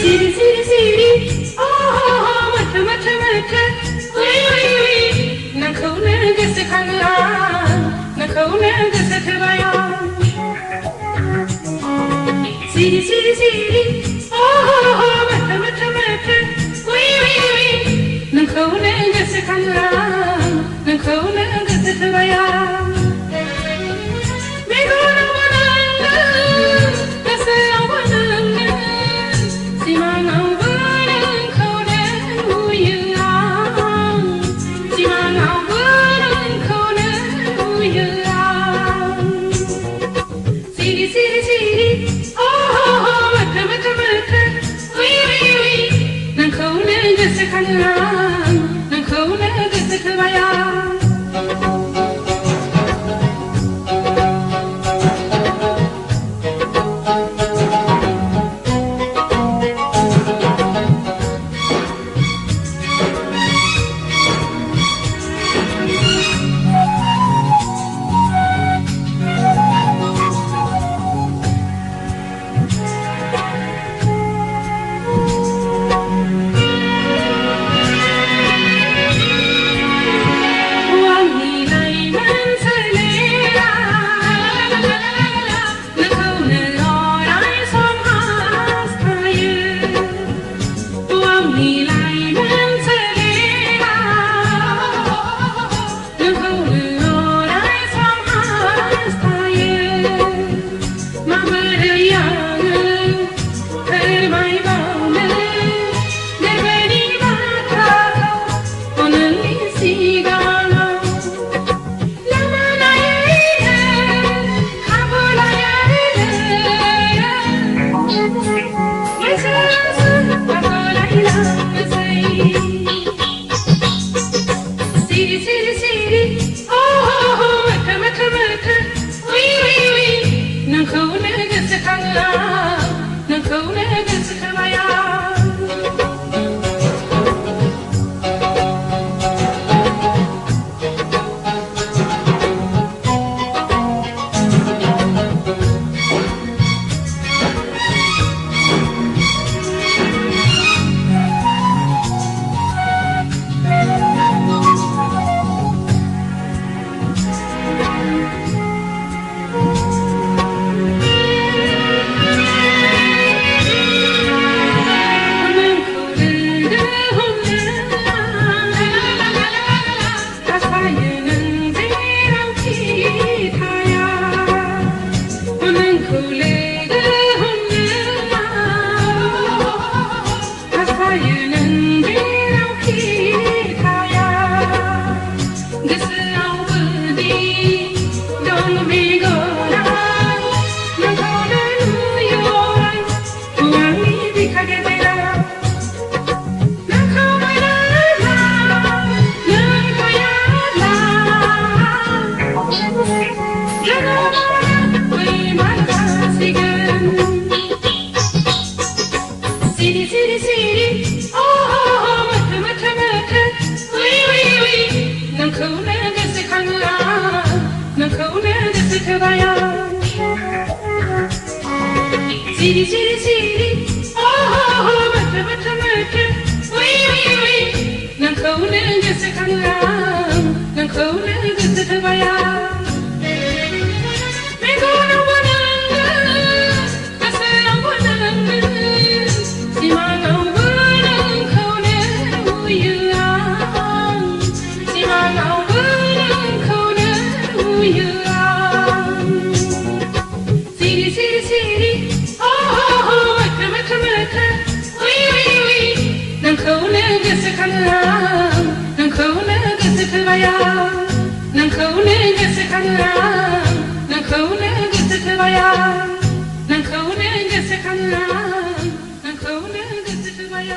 Siri, siri, siri, oh, mata, mata, mata, oi, oi, oi, nakona gasa kanga, nakona gasa tabaya. Siri, siri, siri, oh, mata, mata, mata, oi, oi, oi, nakona gasa kanga, nakona gasa tabaya. Siri, siri, siri, oh, mata, mata, mata, oi, oi, oi, nakona gasa kanga, nakona gasa tabaya. Megona wananga, gasa wananga, simana wanang kona uya, simana wanang kona uya. Siri, siri, siri. Nang khâu nè gasa kaya, nang khâu nè gasa ya